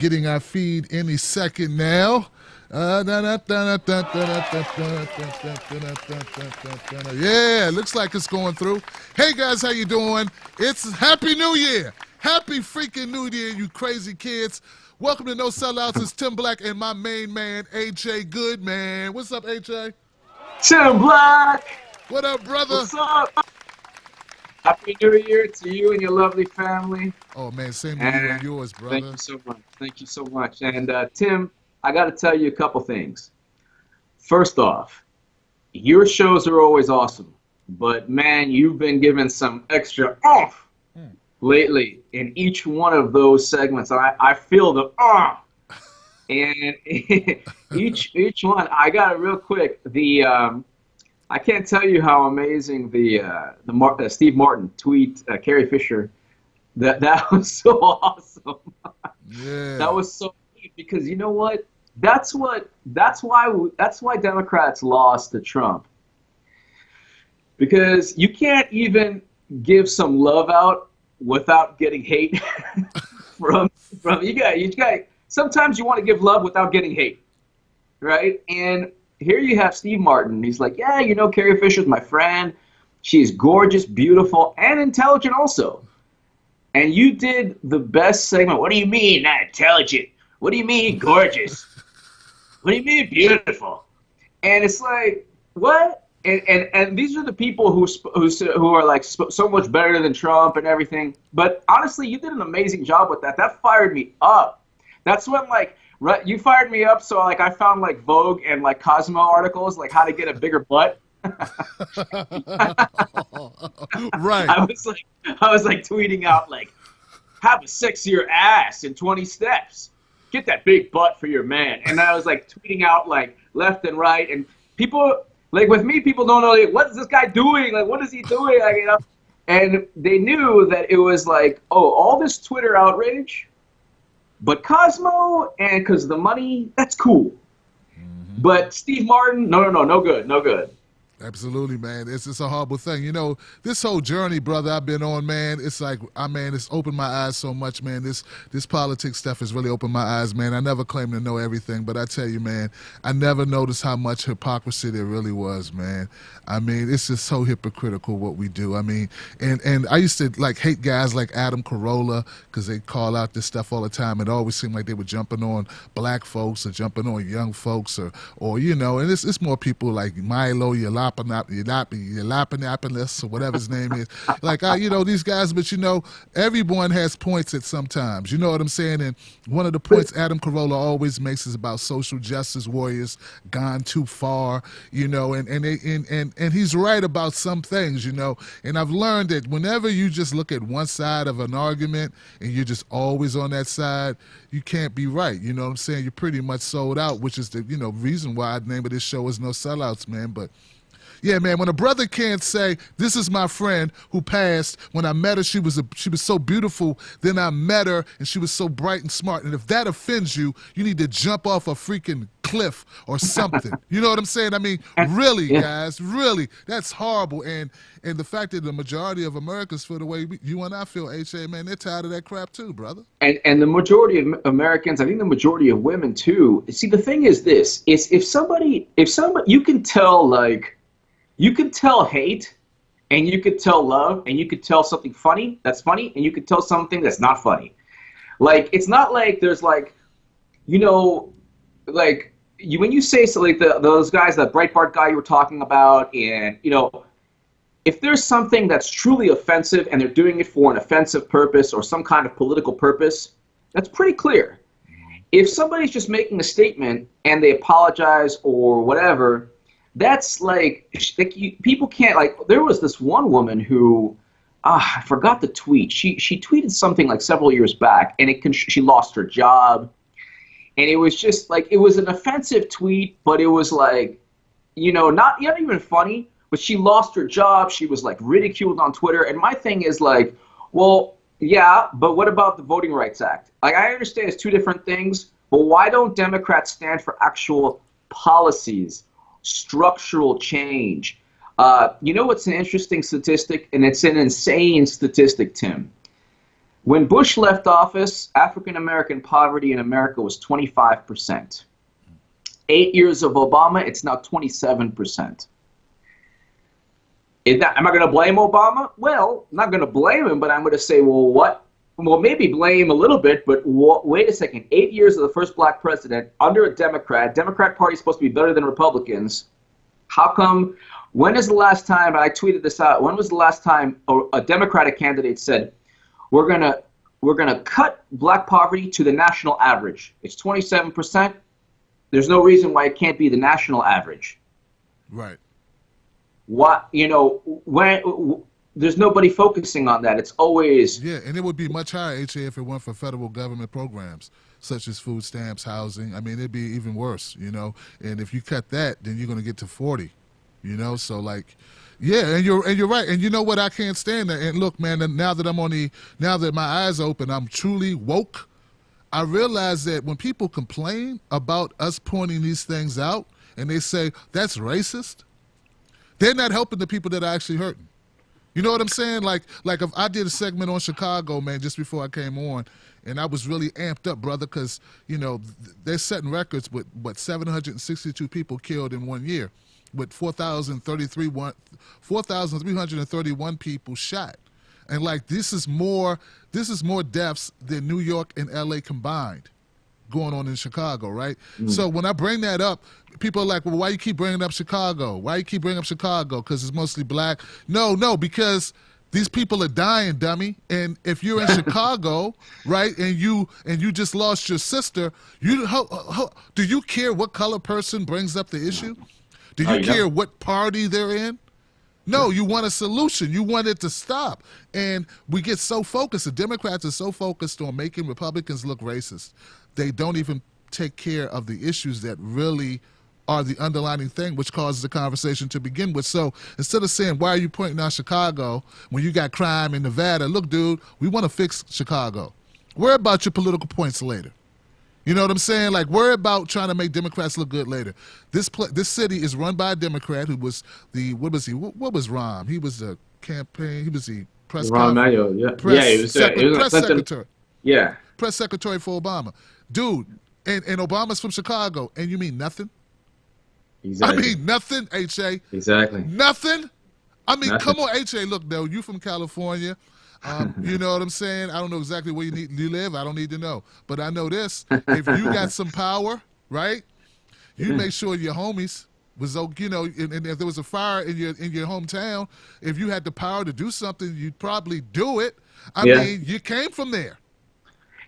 getting our feed any second now. Yeah, looks like it's going through. Hey guys, how you doing? It's Happy New Year. Happy freaking New Year, you crazy kids. Welcome to No Sellouts. It's Tim Black and my main man, AJ Goodman. What's up, AJ? Tim Black! What up, brother? What's up? Happy New Year to you and your lovely family. Oh, man, same to you and yours, brother. Thank you so much. Thank you so much. And Tim, I got to tell you a couple things. First off, your shows are always awesome. But, man, you've been given some extra oomph lately in each one of those segments. I feel the and each one. I got it real quick. I can't tell you how amazing the Steve Martin tweet, Carrie Fisher. That was so awesome. Yeah. That was so neat because you know what? That's why Democrats lost to Trump. Because you can't even give some love out without getting hate from you got. Sometimes you want to give love without getting hate, right? And here you have Steve Martin. He's like, yeah, you know, Carrie Fisher's my friend. She's gorgeous, beautiful, and intelligent also. And you did the best segment. What do you mean not intelligent? What do you mean gorgeous? What do you mean beautiful? And it's like, what? And these are the people who are like so much better than Trump and everything. But honestly, you did an amazing job with that. That fired me up. That's when you fired me up. So like I found like Vogue and like Cosmo articles, like how to get a bigger butt. Right. I was like tweeting out like, have a sexier ass in 20 steps. Get that big butt for your man. And I was like tweeting out like left and right, and people. Like with me, people don't know, like, what is this guy doing? Like, what is he doing? Like, you know, and they knew that it was like, oh, all this Twitter outrage, but Cosmo and because the money, that's cool. Mm-hmm. But Steve Martin, no good. Absolutely, man. It's a horrible thing. You know, this whole journey, brother, I've been on, man, it's like, it's opened my eyes so much, man. This politics stuff has really opened my eyes, man. I never claimed to know everything, but I tell you, man, I never noticed how much hypocrisy there really was, man. I mean, it's just so hypocritical what we do. I mean, and I used to, like, hate guys like Adam Carolla because they call out this stuff all the time. It always seemed like they were jumping on black folks or jumping on young folks or you know, and it's more people like Milo Yiannopoulos or whatever his name is. Like, you know, these guys, but, you know, everyone has points at some times. You know what I'm saying? And one of the points Adam Carolla always makes is about social justice warriors gone too far, you know, and he's right about some things, you know. And I've learned that whenever you just look at one side of an argument and you're just always on that side, you can't be right. You know what I'm saying? You're pretty much sold out, which is the, you know, reason why the name of this show is No Sellouts, man. But yeah, man, when a brother can't say, this is my friend who passed, when I met her, she was so beautiful, then I met her, and she was so bright and smart. And if that offends you, you need to jump off a freaking cliff or something. You know what I'm saying? I mean, really, guys, really, that's horrible. And the fact that the majority of Americans feel the way you and I feel, H.A., man, they're tired of that crap too, brother. And the majority of Americans, I think the majority of women too. See, the thing is this, is if somebody, you can tell, like, you could tell hate, and you could tell love, and you could tell something funny that's funny, and you could tell something that's not funny. Like, it's not like there's like, you know, like when you say so, like those guys, that Breitbart guy you were talking about, and you know, if there's something that's truly offensive and they're doing it for an offensive purpose or some kind of political purpose, that's pretty clear. If somebody's just making a statement and they apologize or whatever, that's like people can't, like, there was this one woman who I forgot the tweet. She tweeted something like several years back, and she lost her job, and it was just like, it was an offensive tweet, but it was like, you know, not even funny, but she lost her job. She was like ridiculed on Twitter, and my thing is like, well, yeah, but what about the Voting Rights Act? Like, I understand it's two different things, but why don't Democrats stand for actual policies? Structural change. You know what's an interesting statistic, and it's an insane statistic, Tim. When Bush left office, African American poverty in America was 25%. 8 years of Obama, it's now 27%. Am I going to blame Obama? Well, I'm not going to blame him, but I'm going to say, well, what? Well, maybe blame a little bit, but wait a second. 8 years of the first black president under a Democrat. Democrat Party is supposed to be better than Republicans. How come? When is the last time, and I tweeted this out, when was the last time a Democratic candidate said, we're gonna cut black poverty to the national average? It's 27%. There's no reason why it can't be the national average. Right. What, when there's nobody focusing on that. It's always and it would be much higher, HA, if it weren't for federal government programs such as food stamps, housing. I mean, it'd be even worse, And if you cut that, then you're going to get to 40. So like, and you're right. And you know what? I can't stand that. And look, man, now that my eyes open, I'm truly woke. I realize that when people complain about us pointing these things out and they say that's racist, they're not helping the people that are actually hurting. You know what I'm saying? Like if I did a segment on Chicago, man, just before I came on, and I was really amped up, brother, because, they're setting records with, 762 people killed in 1 year, with 4,331 people shot. And like this is more deaths than New York and LA combined going on in Chicago, right? So when I bring that up, people are like, well, why you keep bringing up Chicago? Why you keep bringing up Chicago? Because it's mostly black? No, because these people are dying, dummy. And if you're in Chicago, right, and you just lost your sister, do you care what color person brings up the issue? Do you care what party they're in? No, you want a solution. You want it to stop. And we get so focused. The Democrats are so focused on making Republicans look racist. They don't even take care of the issues that really are the underlying thing which causes the conversation to begin with. So instead of saying, why are you pointing out Chicago when you got crime in Nevada? Look, dude, we want to fix Chicago. Worry about your political points later. You know what I'm saying? Like, worry about trying to make Democrats look good later. This city is run by a Democrat who was what was he? What was Rahm? He was the campaign. He was the press Emanuel, press secretary. Yeah. Press secretary for Obama. Dude, and Obama's from Chicago, and you mean nothing? Exactly. I mean nothing, H.A. Exactly. Nothing? I mean, Nothing. come on, H.A. Look, though, you from California. You know what I'm saying? I don't know exactly where you live. I don't need to know. But I know this. If you got some power, right, you make sure your homies was, and if there was a fire in your hometown, if you had the power to do something, you'd probably do it. I mean, you came from there.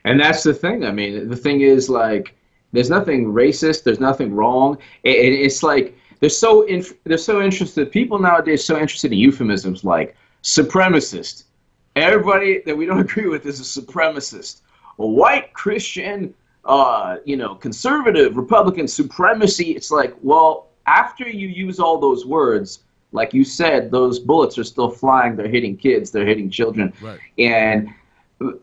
And that's the thing. I mean, the thing is, like, there's nothing racist. There's nothing wrong. It's like they're so interested. People nowadays are so interested in euphemisms like supremacist. Everybody that we don't agree with is a supremacist. A white Christian, conservative, Republican supremacy. It's like, well, after you use all those words, like you said, those bullets are still flying. They're hitting kids. They're hitting children. Right. And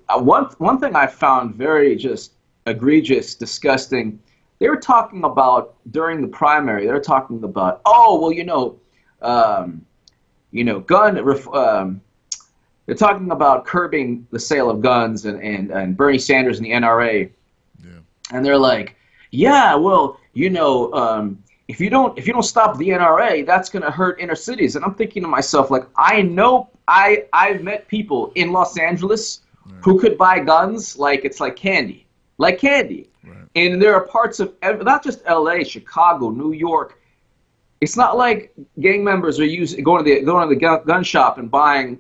one thing I found very just egregious, disgusting, they were talking about during the primary, they were talking about, they're talking about curbing the sale of guns and Bernie Sanders and the NRA. Yeah. And they're like, yeah, well, if you don't stop the NRA, that's going to hurt inner cities. And I'm thinking to myself, like, I know I've met people in Los Angeles who could buy guns like it's like candy. Like candy. Right. And there are parts of, not just LA, Chicago, New York. It's not like gang members are going to the gun shop and buying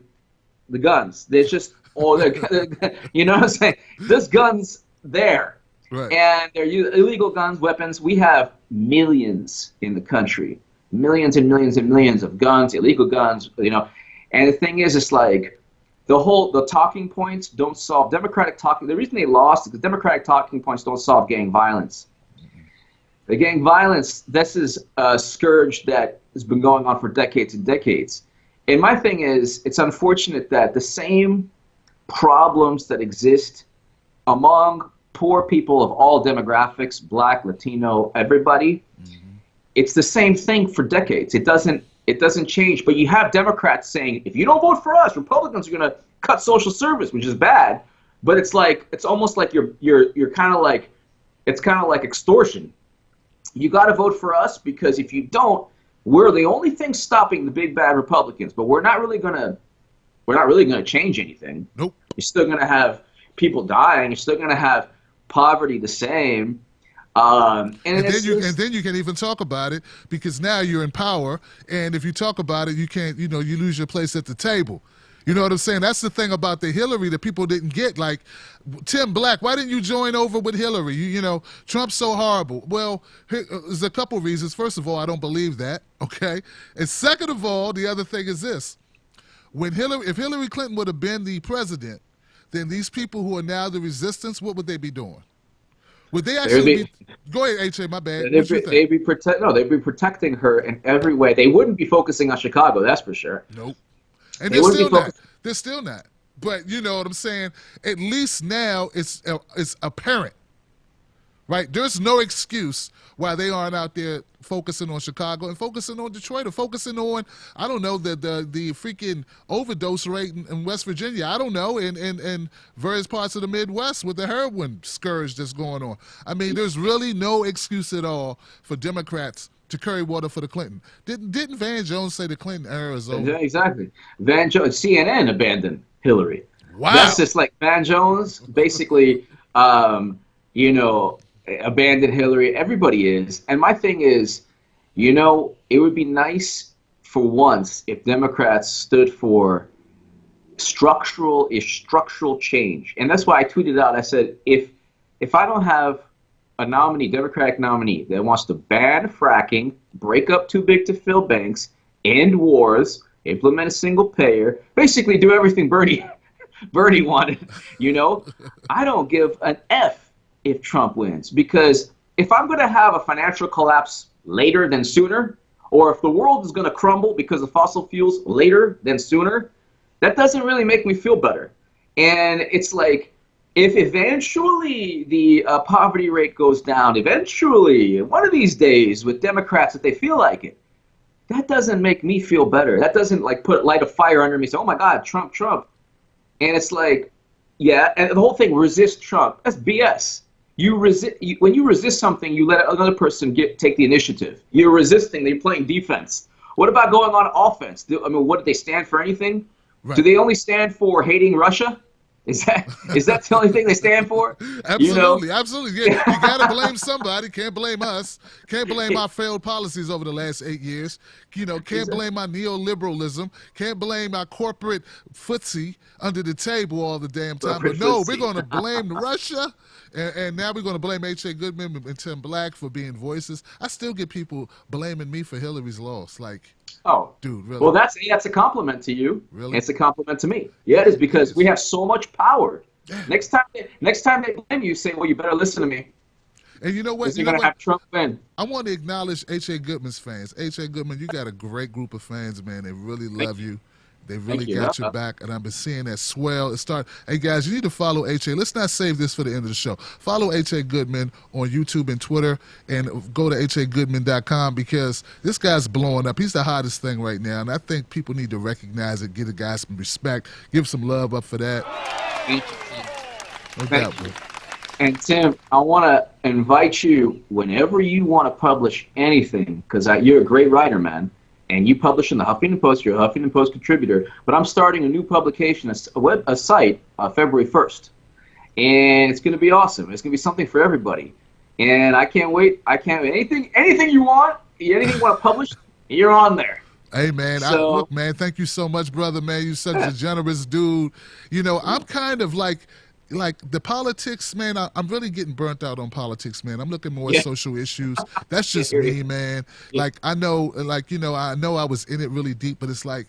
the guns. There's just, you know what I'm saying? There's guns there. Right. And they're illegal guns, weapons. We have millions in the country. Millions and millions and millions of guns, illegal guns, And the thing is, it's like, the talking points don't solve Democratic talking. The reason they lost is the Democratic talking points don't solve gang violence. The gang violence, this is a scourge that has been going on for decades and decades. And my thing is, it's unfortunate that the same problems that exist among poor people of all demographics, black, Latino, everybody, it's the same thing for decades. It doesn't change. But you have Democrats saying, if you don't vote for us, Republicans are going to cut social service, which is bad. But it's like, it's almost like you're kind of like, it's kind of like extortion. You got to vote for us, because if you don't, we're the only thing stopping the big bad Republicans. But we're not really gonna change anything. Nope. You're still gonna have people dying. You're still gonna have poverty the same. And then you can even talk about it, because now you're in power, and if you talk about it, you can't, you lose your place at the table. You know what I'm saying? That's the thing about the Hillary that people didn't get. Like, Tim Black, why didn't you join over with Hillary? Trump's so horrible. Well, there's a couple reasons. First of all, I don't believe that, okay? And second of all, the other thing is this. If Hillary Clinton would have been the president, then these people who are now the resistance, what would they be doing? Would they actually be? Go ahead, H.A., my bad. They'd be protecting her in every way. They wouldn't be focusing on Chicago, that's for sure. Nope. And they're still not. They're still not. But you know what I'm saying? At least now it's apparent, right? There's no excuse why they aren't out there focusing on Chicago and focusing on Detroit, or focusing on, I don't know, the freaking overdose rate in West Virginia. I don't know, in various parts of the Midwest with the heroin scourge that's going on. I mean, there's really no excuse at all for Democrats to curry water for the Clinton. Didn't Van Jones say the Clinton era is over? Yeah, exactly. Van Jones, CNN abandoned Hillary. Wow. That's just like Van Jones basically, abandoned Hillary. Everybody is. And my thing is, it would be nice for once if Democrats stood for structural change. And that's why I tweeted out, I said, if I don't have a Democratic nominee that wants to ban fracking, break up too big to fill banks, end wars, implement a single payer, basically do everything Bernie wanted, I don't give an F if Trump wins. Because if I'm going to have a financial collapse later than sooner, or if the world is going to crumble because of fossil fuels later than sooner, that doesn't really make me feel better. And it's like, if eventually the poverty rate goes down, eventually, one of these days with Democrats, if they feel like it, that doesn't make me feel better. That doesn't light a fire under me and say, oh my God, Trump. And it's like, yeah, and the whole thing, resist Trump. That's BS. When you resist something, you let another person take the initiative. You're resisting, they're playing defense. What about going on offense? What, do they stand for anything? Right. Do they only stand for hating Russia? Is that the only thing they stand for? Absolutely, absolutely. Yeah, you got to blame somebody. Can't blame us. Can't blame our failed policies over the last 8 years. Can't blame our neoliberalism. Can't blame our corporate footsie under the table all the damn time. But no, we're going to blame Russia. And now we're going to blame H.A. Goodman and Tim Black for being voices. I still get people blaming me for Hillary's loss. Like, oh, dude, really? Well, that's a compliment to you. Really? It's a compliment to me. Yeah, it is, because we have so much power. Yeah. Next time they blame you, say, well, you better listen to me. And you know what? You're going to have Trump win. I want to acknowledge H.A. Goodman's fans. H.A. Goodman, you got a great group of fans, man. They really love you. They really got your back, and I've been seeing that swell. Hey, guys, you need to follow H.A. Let's not save this for the end of the show. Follow H.A. Goodman on YouTube and Twitter, and go to hagoodman.com, because this guy's blowing up. He's the hottest thing right now, and I think people need to recognize it, give the guy some respect, give some love up for that. Thank you. No doubt, bro. And Tim, I want to invite you, whenever you want to publish anything, because you're a great writer, man. And you publish in the Huffington Post, you're a Huffington Post contributor, but I'm starting a new publication, a site, February 1st. And it's going to be awesome. It's going to be something for everybody. And I can't wait. Anything you want to publish, you're on there. Hey, man, look, man, thank you so much, brother, man. You're such a generous dude. I'm kind of like the politics, man, I'm really getting burnt out on politics, man. I'm looking more at social issues. That's just me, man. Yeah. I know I was in it really deep, but it's like,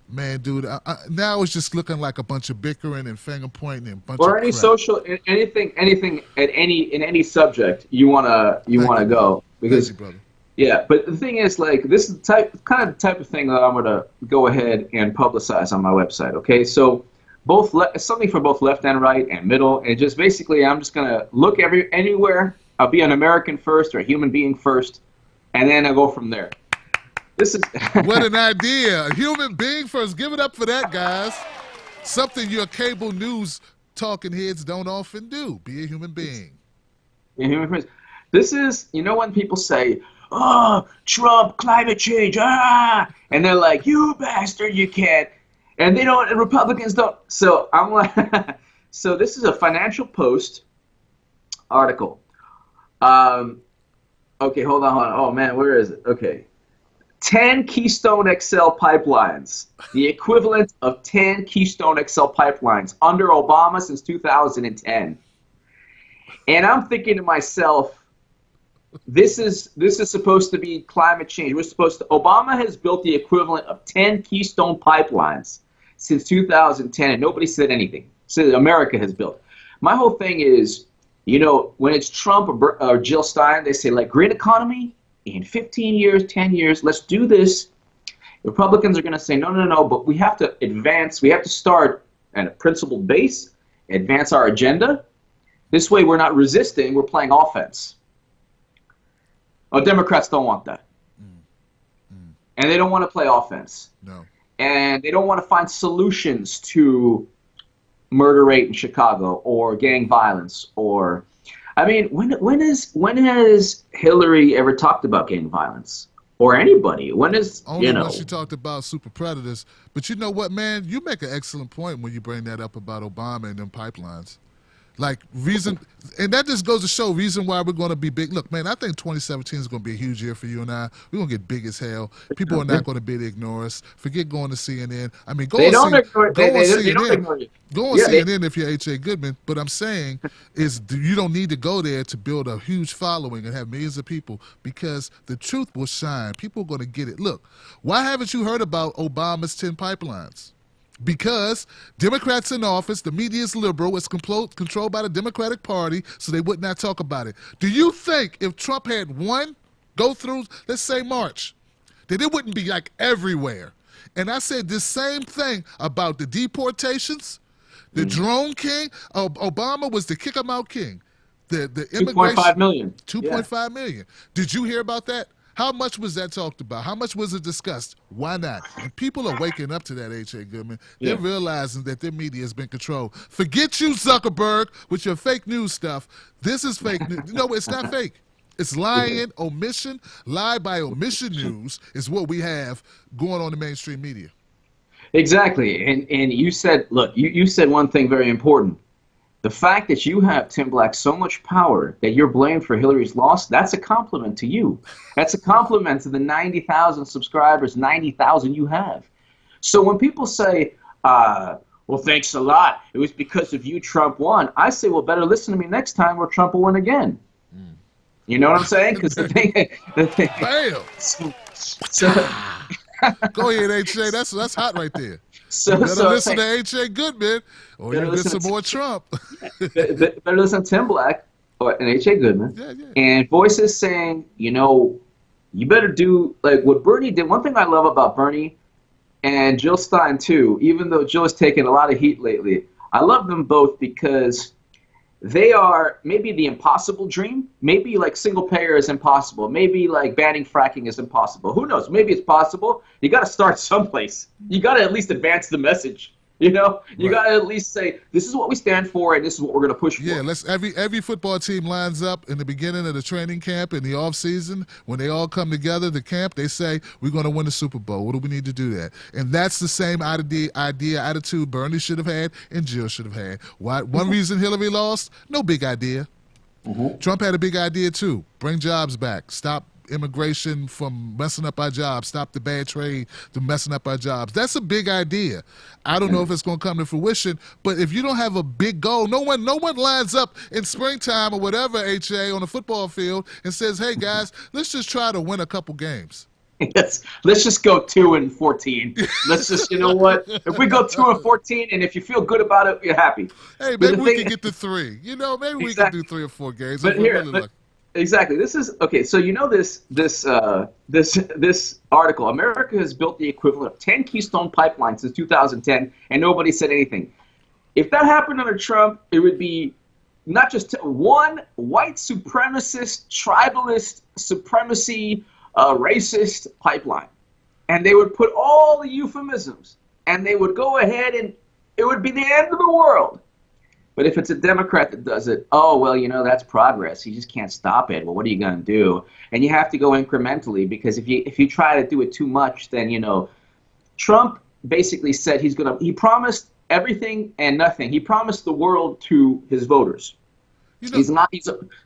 man, dude, now it's just looking like a bunch of bickering and finger pointing and bunch or of any crap. Social, anything in any subject you wanna go, because thank you, brother. Yeah, but the thing is, this is the type of thing that I'm gonna go ahead and publicize on my website. Okay, so. Something for both left and right and middle, and just basically I'm just gonna look anywhere. I'll be an American first or a human being first, and then I'll go from there. This is what an idea! A human being first. Give it up for that, guys. Something your cable news talking heads don't often do. Be a human being. This is, when people say, "Oh, Trump, climate change, and they're like, "You bastard, you can't," and they don't, and Republicans don't. So I'm like, so this is a Financial Post article. Okay, hold on. Oh man, where is it? Okay. 10 Keystone XL pipelines, the equivalent of 10 Keystone XL pipelines under Obama since 2010. And I'm thinking to myself, this is supposed to be climate change. Obama has built the equivalent of 10 Keystone pipelines since 2010, and nobody said anything. So America has built. My whole thing is, when it's Trump or Jill Stein, they say, like, green economy in 15 years, 10 years, let's do this. Republicans are going to say, no, but we have to advance. We have to start at a principled base, advance our agenda. This way we're not resisting, we're playing offense. Oh, Democrats don't want that. And they don't want to play offense. No. And they don't want to find solutions to murder rate in Chicago or gang violence or, I mean, when has Hillary ever talked about gang violence or anybody? When is only when she talked about super predators? But you know what, man? You make an excellent point when you bring that up about Obama and them pipelines. Like, reason, and that just goes to show reason why we're going to be big. Look, man, I think 2017 is going to be a huge year for you and I. We're going to get big as hell. People are not going to be able to ignore us. Forget going to CNN. I mean, go on CNN. Go on CNN if you're H.A. Goodman. But I'm saying is you don't need to go there to build a huge following and have millions of people, because the truth will shine. People are going to get it. Look, why haven't you heard about Obama's 10 pipelines? Because Democrats in office, the media is liberal, it's controlled by the Democratic Party, so they would not talk about it. Do you think if Trump had one go through, let's say March, that it wouldn't be like everywhere? And I said this same thing about the deportations, the drone king. Obama was the kick 'em out king. The immigration, 2.5 million. 2.5 million. Did you hear about that? How much was that talked about? How much was it discussed? Why not? And people are waking up to that, H.A. Goodman. They're realizing that their media has been controlled. Forget you, Zuckerberg, with your fake news stuff. This is fake news. No, it's not fake. It's lying, omission, lie by omission news is what we have going on in mainstream media. Exactly. And you said, look, you said one thing very important. The fact that you have, Tim Black, so much power that you're blamed for Hillary's loss, that's a compliment to you. That's a compliment to the 90,000 subscribers, 90,000 you have. So when people say, well, thanks a lot, it was because of you Trump won, I say, well, better listen to me next time or Trump will win again. You know what I'm saying? Because the thing. Bam! Go ahead, H.A. That's hot right there. You better listen to H.A. Goodman, or you get some more Trump. Better listen to Tim Black and H.A. Goodman. And voices saying, you better do like what Bernie did. One thing I love about Bernie and Jill Stein too, even though Jill has taken a lot of heat lately, I love them both because they are maybe the impossible dream. Maybe like single payer is impossible. Maybe like banning fracking is impossible. Who knows? Maybe it's possible. You got to start someplace. You got to at least advance the message. You got to at least say, this is what we stand for and this is what we're going to push for. Yeah, every football team lines up in the beginning of the training camp in the off season. When they all come together, the camp, they say, we're going to win the Super Bowl. What do we need to do that? And that's the same attitude Bernie should have had and Jill should have had. One reason Hillary lost, no big idea. Trump had a big idea too. Bring jobs back. Stop immigration from messing up our jobs. Stop the bad trade from messing up our jobs. That's a big idea. I don't know if it's going to come to fruition, but if you don't have a big goal, no one lines up in springtime or whatever, HA, on the football field and says, hey guys, let's just try to win a couple games. Let's just go 2-14. Let's just, you know what? If we go 2-14, and if you feel good about it, you're happy. Hey, maybe we can get to 3. Maybe we can do 3 or 4 games. But here, exactly. This is okay. So this article, America has built the equivalent of 10 Keystone pipelines since 2010, and nobody said anything. If that happened under Trump, it would be not just one white supremacist, tribalist, supremacy, racist pipeline, and they would put all the euphemisms, and they would go ahead, and it would be the end of the world. But if it's a Democrat that does it, oh, well, you know, that's progress. You just can't stop it. Well, what are you going to do? And you have to go incrementally, because if you try to do it too much, then, you know, Trump basically said he promised everything and nothing. He promised the world to his voters. You know,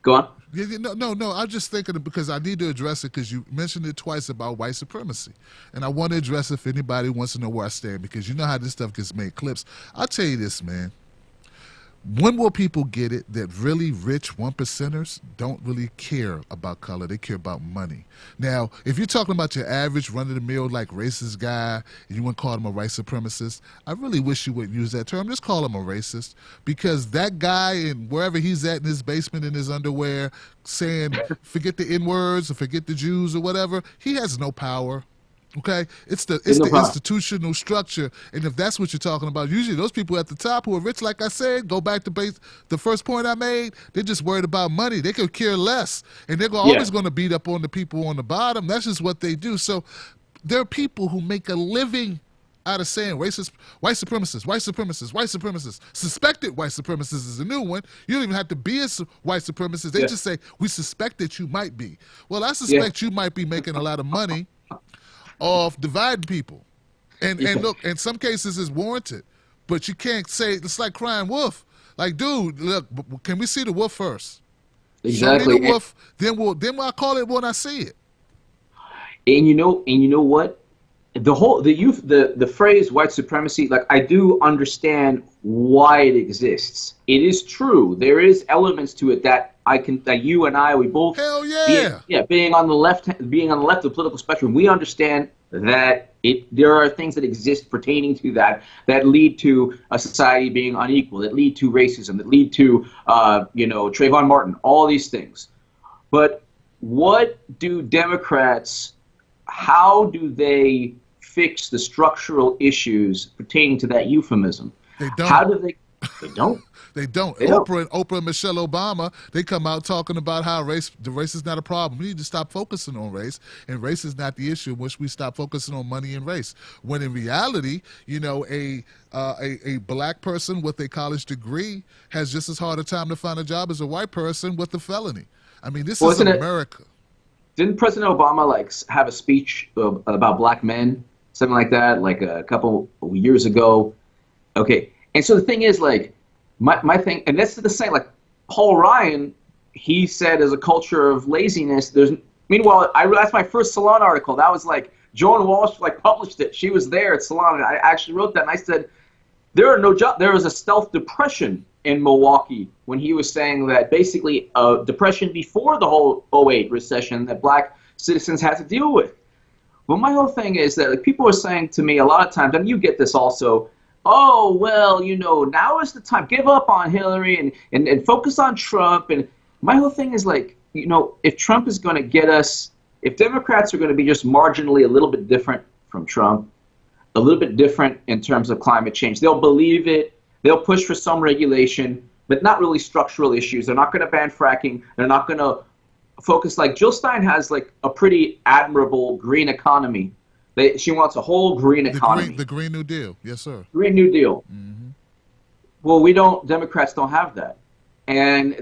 go on. No. I'm just thinking, because I need to address it, because you mentioned it twice about white supremacy. And I want to address it if anybody wants to know where I stand, because you know how this stuff gets made clips. I'll tell you this, man. When will people get it that really rich 1%ers don't really care about color? They care about money. Now, if you're talking about your average run-of-the-mill, like racist guy, and you wouldn't call him a white supremacist, I really wish you wouldn't use that term. Just call him a racist, because that guy, and wherever he's at in his basement in his underwear, saying forget the N-words or forget the Jews or whatever, he has no power. Okay, it's the institutional structure, and if that's what you're talking about, usually those people at the top who are rich, like I said, go back to the first point I made. They're just worried about money. They could care less, and they're always going to beat up on the people on the bottom. That's just what they do. So there are people who make a living out of saying racist, white supremacists, white supremacists, white supremacists. Suspected white supremacists is a new one. You don't even have to be a white supremacist. They just say, we suspect that you might be. Well, I suspect you might be making a lot of money of dividing people. And look, in some cases it's warranted, but you can't say, it's like crying wolf. Like, dude, look, can we see the wolf first? Exactly. Show me the wolf, then I'll call it when I see it. And you know what? The phrase white supremacy, like, I do understand why it exists. It is true. There is elements to it that you and I, we both, hell yeah, being on the left of the political spectrum, we understand that there are things that exist pertaining to that lead to a society being unequal, that lead to racism, that lead to Trayvon Martin, all these things. But what do Democrats? How do they fix the structural issues pertaining to that euphemism? They don't. How do they? They don't. They don't. Oprah and Michelle Obama, they come out talking about how the race is not a problem. We need to stop focusing on race, and race is not the issue. In which we stop focusing on money and race. When in reality, you know, a black person with a college degree has just as hard a time to find a job as a white person with a felony. I mean, this is America. Didn't President Obama have a speech about black men, something like that, like a couple of years ago? Okay, and so the thing is, like, my thing, and this is the same, like Paul Ryan, he said as a culture of laziness, meanwhile, that's my first Salon article. That was like, Joan Walsh published it. She was there at Salon, and I actually wrote that, and I said, there are no jobs. There was a stealth depression in Milwaukee when he was saying that basically a depression before the whole '08 recession that black citizens had to deal with. But my whole thing is that, like, people are saying to me a lot of times, and you get this also, oh, well, you know, now is the time. Give up on Hillary and focus on Trump. And my whole thing is, like, you know, if Trump is going to get us, if Democrats are going to be just marginally a little bit different from Trump, a little bit different in terms of climate change, they'll believe it. They'll push for some regulation, but not really structural issues. They're not going to ban fracking. They're not going to focus. Like, Jill Stein has, like, a pretty admirable green economy. She wants a whole green economy. The Green New Deal, yes, sir. Green New Deal. Mm-hmm. Well, Democrats don't have that. And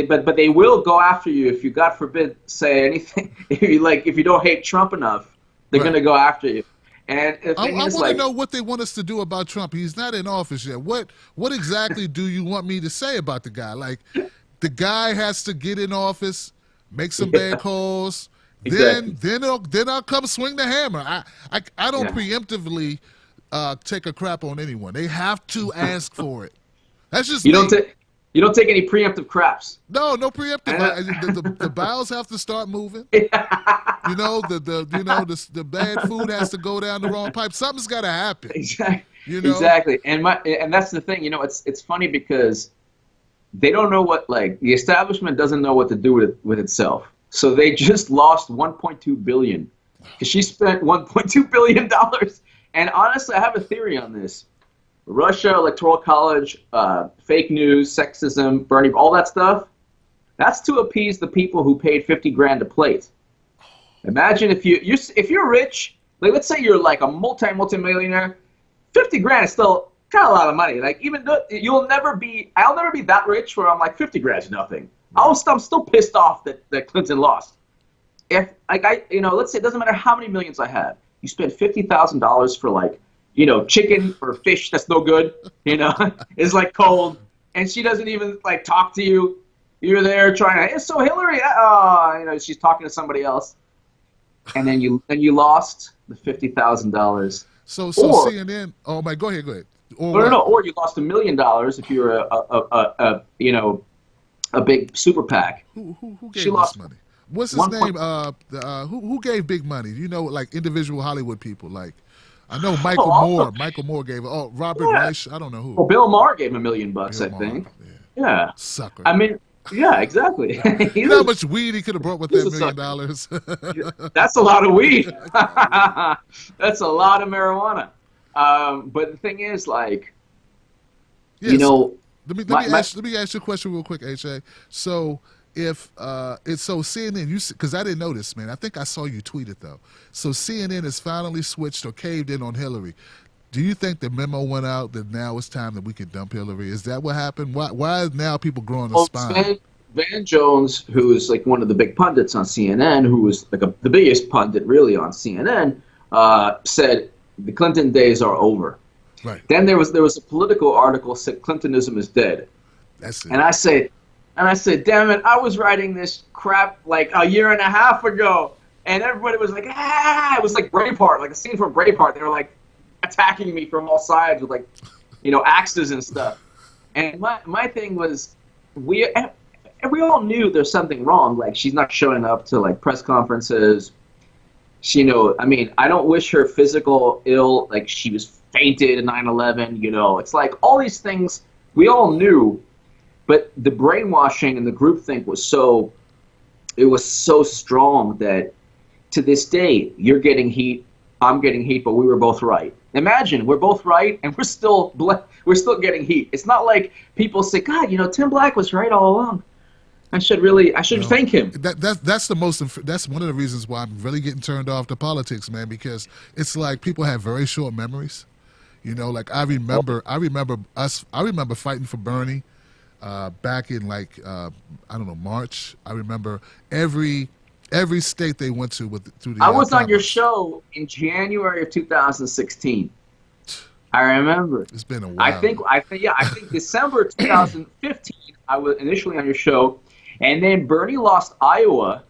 but they will go after you if you, God forbid, say anything. If you don't hate Trump enough, they're going to go after you. And I want to know what they want us to do about Trump. He's not in office yet. What exactly do you want me to say about the guy? Like, the guy has to get in office, make some bad calls. Exactly. Then I'll come swing the hammer. I don't preemptively take a crap on anyone. They have to ask for it. That's just you don't take any preemptive craps. No preemptive. The bowels have to start moving. You know, the bad food has to go down the wrong pipe. Something's got to happen. Exactly. You know? Exactly. And that's the thing. You know, it's funny because they don't know the establishment doesn't know what to do with itself. So they just lost $1.2 billion. She spent $1.2 billion. And honestly, I have a theory on this. Russia, Electoral College, fake news, sexism, Bernie, all that stuff, that's to appease the people who paid $50,000 a plate. Imagine if you're rich, like, let's say you're like a multi-millionaire, $50,000 is still kind of a lot of money. Like, even though I'll never be that rich where I'm like 50 grand's nothing. I'm still pissed off that Clinton lost. If like let's say it doesn't matter how many millions I have, you spend $50,000 for like, chicken or fish that's no good, is like cold, and she doesn't even like talk to you. You're there trying to, so Hillary, she's talking to somebody else, and then you lost the $50,000. So CNN. Oh my, go ahead. Or you lost $1 million if you're a big super PAC. Who gave this money? What's his name? Who gave big money? Like individual Hollywood people. Like, I know Michael Moore. Michael Moore gave. Oh, Robert Reich. I don't know who. Well, Bill Maher gave him $1 million, I think. Yeah. Sucker. I mean, yeah, exactly. You know how much weed he could have brought with that $1 million? That's a lot of weed. That's a lot of marijuana. But the thing is, like, yes. Let me ask you a question real quick, HA. So if it's so CNN, because I didn't know this, man. I think I saw you tweet it though. So CNN has finally switched or caved in on Hillary. Do you think the memo went out that now it's time that we can dump Hillary? Is that what happened? Why is now people growing a spine? Van Jones, who is like one of the big pundits on CNN, who was like the biggest pundit really on CNN, said the Clinton days are over. Right. Then there was a political article said Clintonism is dead. That's it. And I said, damn it, I was writing this crap like a year and a half ago, and everybody was like, ah! It was like Braveheart, like a scene from Braveheart. They were like attacking me from all sides with like, axes and stuff. And my thing was, we all knew there's something wrong. Like, she's not showing up to like press conferences. I don't wish her physical ill, like she was fainted in 9/11, it's like all these things we all knew, but the brainwashing and the groupthink was so strong that to this day you're getting heat, I'm getting heat, but we were both right. Imagine we're both right and we're still getting heat. It's not like people say, God, Tim Black was right all along. I should thank him. That's one of the reasons why I'm really getting turned off to politics, man, because it's like people have very short memories. Like I remember fighting for Bernie back in like March. I remember every state they went to through the. I was on your show in January of 2016. I remember. It's been a while. I think December 2015 I was initially on your show, and then Bernie lost Iowa.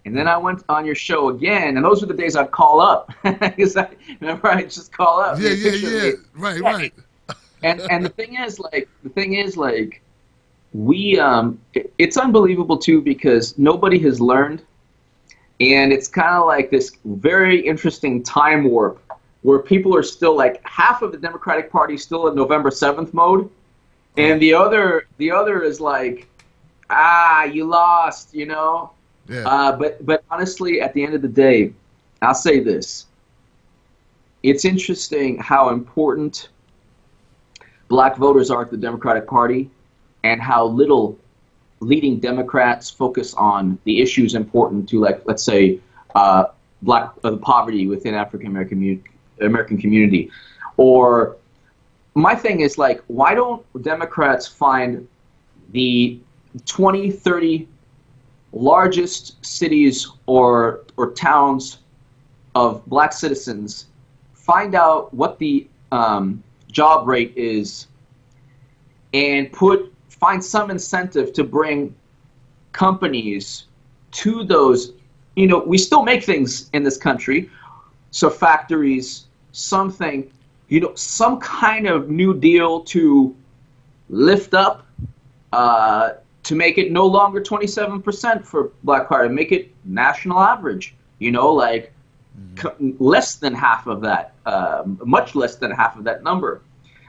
And then I went on your show again, and those were the days I'd call up. Because remember, I'd just call up. Yeah. Right. And the thing is, it's unbelievable too, because nobody has learned, and it's kind of like this very interesting time warp where people are still like half of the Democratic Party still in November 7th mode, and the other is like, you lost, Yeah. But honestly, at the end of the day, I'll say this. It's interesting how important black voters are to the Democratic Party and how little leading Democrats focus on the issues important to, like, let's say, poverty within American community. Or my thing is, like, why don't Democrats find the 20, 30 largest cities or towns of black citizens, find out what the job rate is, and find some incentive to bring companies to those. We still make things in this country, so factories, something, some kind of new deal to lift up, to make it no longer 27% for black card, and make it national average, less than half of that, much less than half of that number.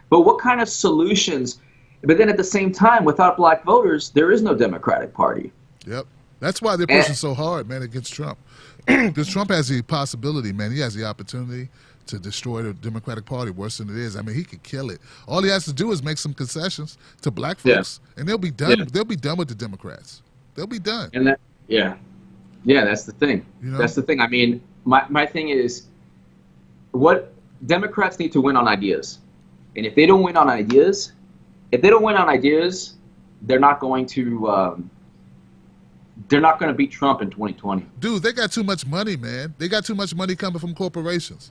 But what kind of solutions? But then at the same time, without black voters, there is no Democratic Party. Yep. That's why they're pushing so hard, man, against Trump. Because Trump has the possibility, man, he has the opportunity to destroy the Democratic Party worse than it is. I mean, he could kill it. All he has to do is make some concessions to black folks, and they'll be done. Yeah. They'll be done with the Democrats. They'll be done. And that's the thing. That's the thing. I mean, my thing is, what Democrats need to win on ideas. And if they don't win on ideas, they're not going to beat Trump in 2020. Dude, they got too much money, man. They got too much money coming from corporations.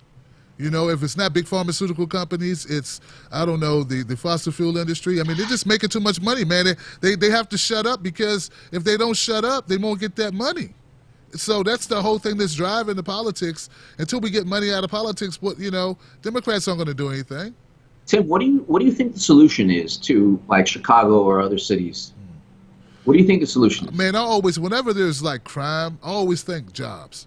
You know, if it's not big pharmaceutical companies, it's, I don't know, the fossil fuel industry. I mean, they're just making too much money, man. They have to shut up, because if they don't shut up, they won't get that money. So that's the whole thing that's driving the politics. Until we get money out of politics, Democrats aren't going to do anything. Tim, what do you think the solution is to, like, Chicago or other cities? What do you think the solution is? Man, whenever there's like crime, I always think jobs.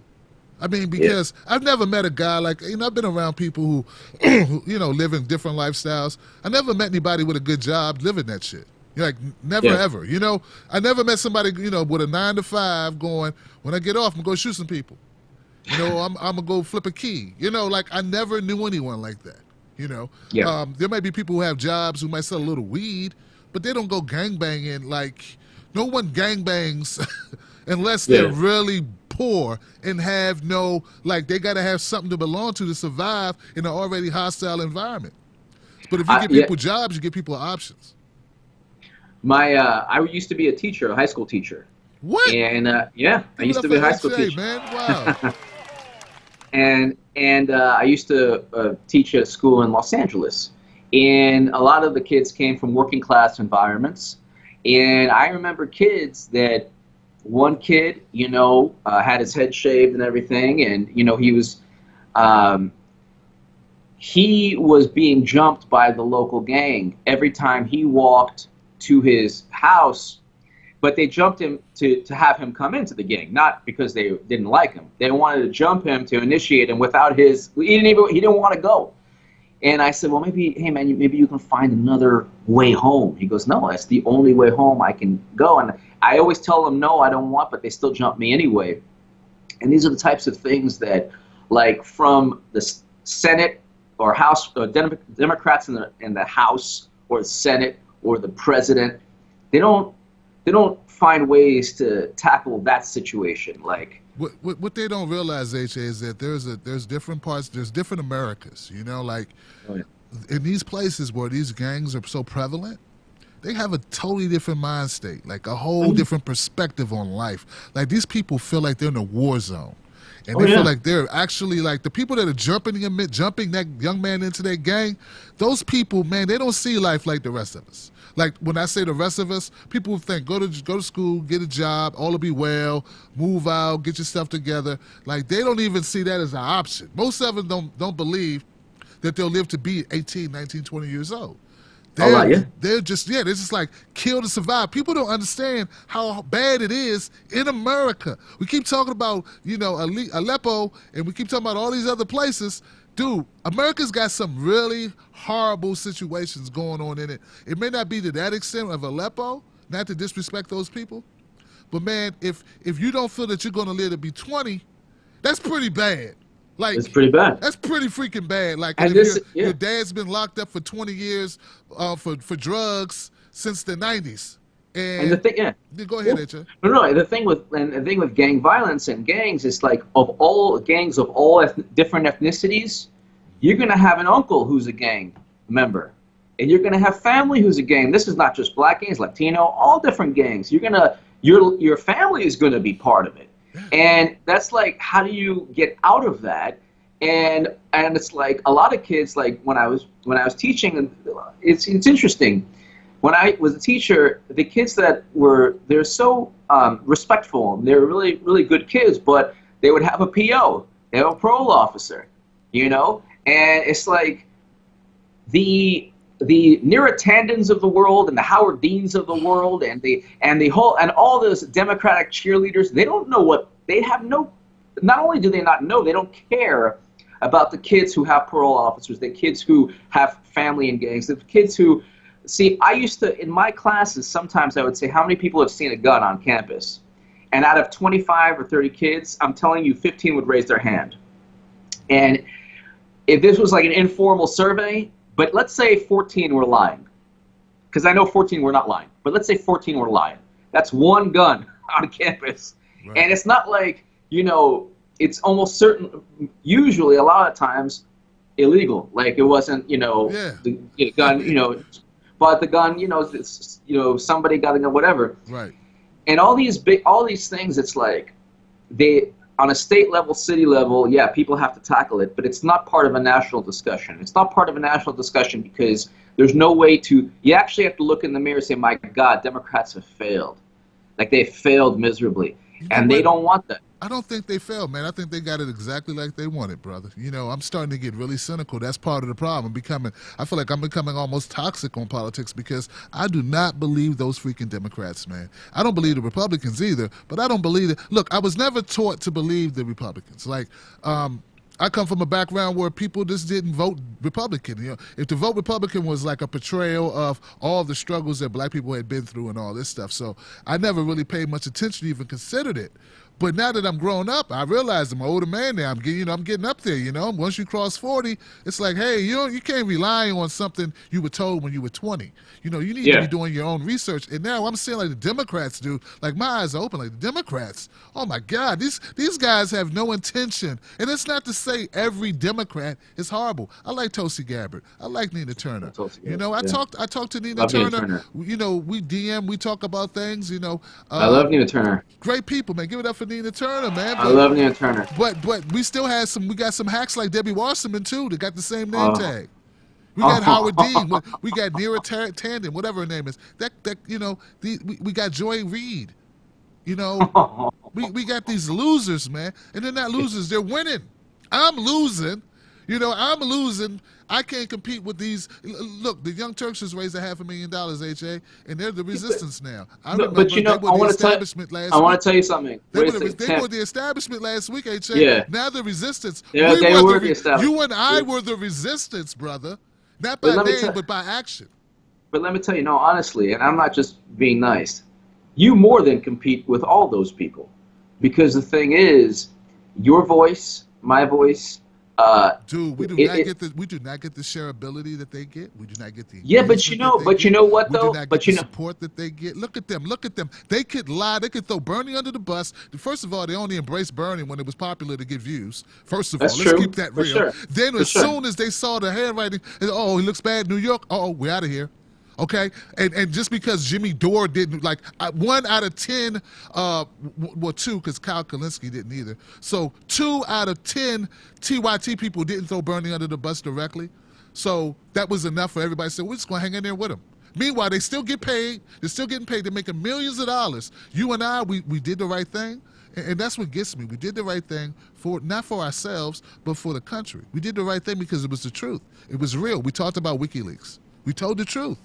I mean, because I've never met a guy like, I've been around people who, live in different lifestyles. I never met anybody with a good job living that shit. Like, never, ever. I never met somebody, with a 9 to 5 going, when I get off, I'm going to shoot some people. I'm going to go flip a key. Like, I never knew anyone like that, There might be people who have jobs who might sell a little weed, but they don't go gangbanging. Like, no one gangbangs unless they're really poor and have they got to have something to belong to survive in an already hostile environment. But if you give people jobs, you give people options. I used to be a teacher, a high school teacher. What? And I used to be a high school teacher. Man, wow. and I used to teach at a school in Los Angeles, and a lot of the kids came from working class environments. And I remember kids that, one kid, had his head shaved and everything, and he was being jumped by the local gang every time he walked to his house. But they jumped him to have him come into the gang, not because they didn't like him. They wanted to jump him to initiate him without he didn't want to go. And I said, well, maybe you can find another way home. He goes, no, that's the only way home I can go. And I always tell them, no, I don't want, but they still jump me anyway. And these are the types of things that, like, from the Senate or House, Democrats in the House or the Senate or the president, they don't find ways to tackle that situation. Like, what they don't realize, HA, is that there's different parts, there's different Americas, like in these places where these gangs are so prevalent, they have a totally different mind state, like a whole different perspective on life. Like, these people feel like they're in a war zone. And they feel like they're actually, like, the people that are jumping that young man into that gang, those people, man, they don't see life like the rest of us. Like, when I say the rest of us, people think, go to school, get a job, all will be well, move out, get your stuff together. Like, they don't even see that as an option. Most of them don't believe that they'll live to be 18, 19, 20 years old. They're just like, kill to survive. People don't understand how bad it is in America. We keep talking about, Aleppo, and we keep talking about all these other places. Dude, America's got some really horrible situations going on in it. It may not be to that extent of Aleppo, not to disrespect those people, but man, if you don't feel that you're going to live to be 20, that's pretty bad. Like, it's pretty bad. That's pretty freaking bad. Like, and your dad's been locked up for 20 years for drugs since the 90s. And the thing, go ahead, H.A. No. The thing with gang violence and gangs is, like, of all gangs of all different ethnicities, you're gonna have an uncle who's a gang member, and you're gonna have family who's a gang. This is not just black gangs, Latino, all different gangs. Your family is gonna be part of it, and that's like, how do you get out of that? And it's like a lot of kids, like when I was teaching, it's interesting. When I was a teacher, the kids they're so respectful. They're really, really good kids, but they would have a PO. They have a parole officer, and it's like the Neera Tandons of the world and the Howard Deans of the world and all those Democratic cheerleaders. They don't know what they have. Not only do they not know, they don't care about the kids who have parole officers, the kids who have family in gangs, the kids who. See, I used to, in my classes, sometimes I would say, how many people have seen a gun on campus? And out of 25 or 30 kids, I'm telling you, 15 would raise their hand. And if this was like an informal survey, but let's say 14 were lying. Because I know 14 were not lying. But let's say 14 were lying. That's one gun on campus. Right. And it's not like, it's almost certain, usually a lot of times, illegal. Like it wasn't, Yeah. the gun, bought the gun, somebody got a gun, whatever. Right. And all these things, it's like they on a state level, city level, yeah, people have to tackle it, but it's not part of a national discussion. It's not part of a national discussion because there's no way to. You actually have to look in the mirror and say, "My God, Democrats have failed. Like they failed miserably," and they don't want that. I don't think they failed, man. I think they got it exactly like they wanted, brother. I'm starting to get really cynical. That's part of the problem. I feel like I'm becoming almost toxic on politics because I do not believe those freaking Democrats, man. I don't believe the Republicans either, but I don't believe it. Look, I was never taught to believe the Republicans. Like, I come from a background where people just didn't vote Republican. If the vote Republican was like a portrayal of all the struggles that black people had been through and all this stuff. So I never really paid much attention, even considered it. But now that I'm grown up, I realize I'm an older man now. I'm getting up there. Once you cross 40, it's like, hey, you can't rely on something you were told when you were 20. You need to be doing your own research. And now I'm seeing like the Democrats do. Like my eyes are open. Like the Democrats, oh my God, these guys have no intention. And it's not to say every Democrat is horrible. I like Tulsi Gabbard. I like Nina Turner. I talked to Nina Turner. We DM. We talk about things. I love Nina Turner. Great people, man. Give it up for Nina Turner, man. I love Nina Turner. But we still have we got some hacks like Debbie Wasserman too that got the same name tag. We got Howard Dean. We got Neera Tanden, whatever her name is. We got Joy Reid. We got these losers, man, and they're not losers. They're winning. I'm losing. I'm losing. I can't compete with these. Look, the Young Turks just raised $500,000, HA, and they're the resistance now. I remember they were the establishment last week. I want to tell you something. They were the establishment last week, HA. Yeah. Now the resistance. Yeah, they were the establishment. You and I were the resistance, brother. Not by name, but by action. But let me tell you, no, honestly, and I'm not just being nice, you more than compete with all those people. Because the thing is, your voice, my voice, dude, we do not get the shareability that they get. We do not get the but you know what though? We do not get the support that they get. Look at them. They could lie. They could throw Bernie under the bus. First of all, they only embraced Bernie when it was popular to get views. First of all, let's keep that real. Sure. Then as soon as they saw the handwriting, oh, he looks bad in New York. Oh, we're out of here. Okay, and just because Jimmy Dore didn't, 1 out of 10, well 2 because Kyle Kalinske didn't either. So 2 out of 10 TYT people didn't throw Bernie under the bus directly. So that was enough for everybody to say, we're just going to hang in there with him. Meanwhile, they still get paid. They're still getting paid. They're making millions of dollars. You and I, we did the right thing. And that's what gets me. We did the right thing not for ourselves, but for the country. We did the right thing because it was the truth. It was real. We talked about WikiLeaks. We told the truth.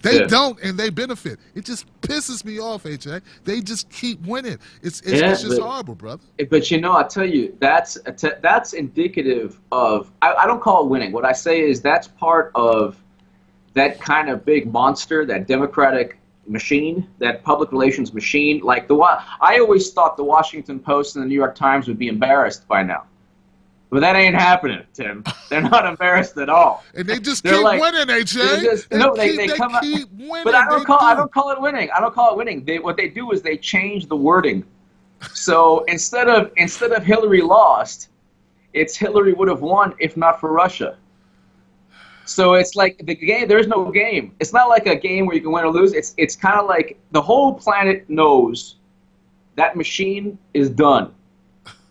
They don't, and they benefit. It just pisses me off, HA. They just keep winning. It's just horrible, brother. But I tell you, that's indicative of. I don't call it winning. What I say is that's part of that kind of big monster, that Democratic machine, that public relations machine. Like I always thought the Washington Post and the New York Times would be embarrassed by now. But that ain't happening, Tim. They're not embarrassed at all. And they just keep winning, HA. They come up. Winning. But I don't call it winning. I don't call it winning. What they do is they change the wording. So instead of Hillary lost, it's Hillary would have won if not for Russia. So it's like the game. There's no game. It's not like a game where you can win or lose. It's kind of like the whole planet knows that machine is done.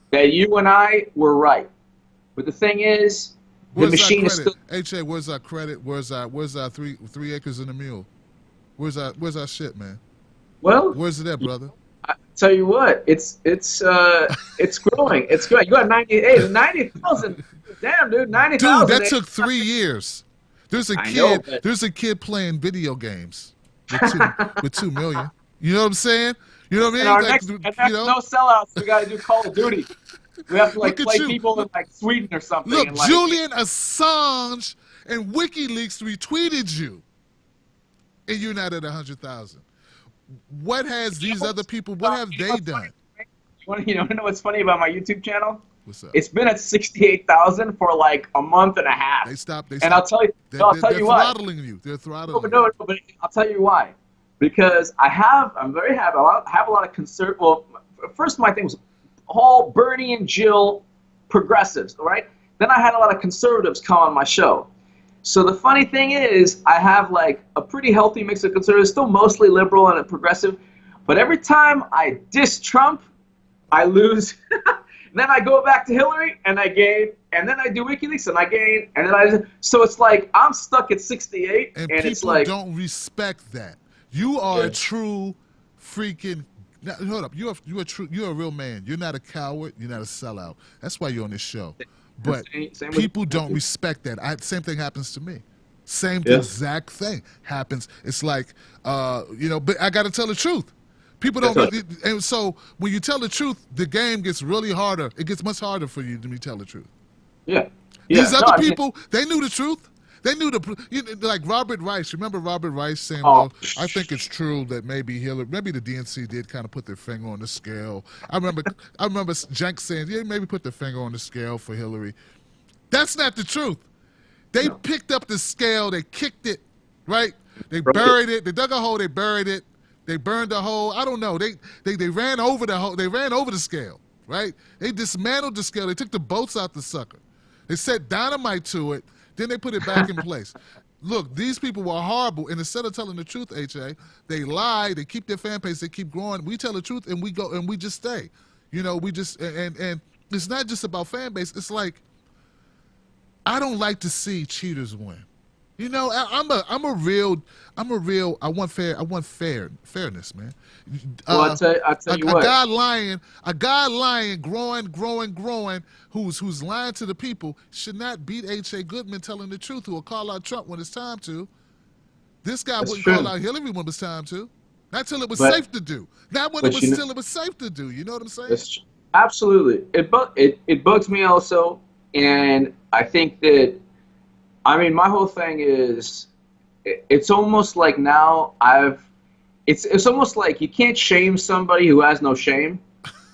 That you and I were right. But the thing is, the machine is still. HA, where's our credit? Where's our three acres and a mule? Where's our shit, man? Well, where's it at, brother? I tell you what, it's growing. It's growing. You got 90,000. Damn, dude, 90,000. Dude, that took 3 years. There's a kid playing video games with 2 million. You know what I'm saying? You know what I mean? And our next no sellouts. We got to do Call of Duty. We have to play people in Sweden or something. Look, Julian Assange and WikiLeaks retweeted you, and you're not at 100,000. What has these other people? What have they done? You know what's funny about my YouTube channel? What's up? It's been at 68,000 for a month and a half. They stopped. And I'll tell you. I'll tell you why. They're throttling you. They're throttling. No, but I'll tell you why. Because I'm very happy. I have a lot of concern. Well, first my thing was all Bernie and Jill progressives, right? then I had a lot of conservatives come on my show. So the funny thing is, I have like a pretty healthy mix of conservatives, still mostly liberal and progressive. But every time I diss Trump, I lose. Then I go back to Hillary and I gain, and then I do WikiLeaks and I gain, and then so it's like I'm stuck at 68, and it's like people don't respect that. You are a true freaking. Now, hold up, you're a real man. You're not a coward. You're not a sellout. That's why you're on this show. But same people don't respect that. Same thing happens to me. Same exact thing happens. It's like, but I got to tell the truth. People don't, and so when you tell the truth, the game gets really harder. It gets much harder for you to tell the truth. Yeah. These other people, they knew the truth. They knew like Robert Rice. Remember Robert Rice saying, "Well, I think it's true that maybe maybe the DNC did kind of put their finger on the scale." I remember Jenks saying, "Yeah, maybe put their finger on the scale for Hillary." That's not the truth. They picked up the scale, they kicked it, right? They buried it. They dug a hole, they buried it. They burned the hole. I don't know. They ran over the hole. They ran over the scale, right? They dismantled the scale. They took the bolts out the sucker. They set dynamite to it. Then they put it back in place. Look, these people were horrible. And instead of telling the truth, HA, they lie. They keep their fan base. They keep growing. We tell the truth and we go and we just stay. We just and it's not just about fan base. It's like I don't like to see cheaters win. I want fairness, man. Well, I'll tell you what. A guy lying, growing, who's lying to the people should not beat H.A. Goodman telling the truth, who will call out Trump when it's time to. This guy wouldn't call out Hillary when it was time to. Not till it was safe to do. Not when it was safe to do. You know what I'm saying? Absolutely. It bugs me also, and I think that, my whole thing is, it's almost like now it's almost like you can't shame somebody who has no shame.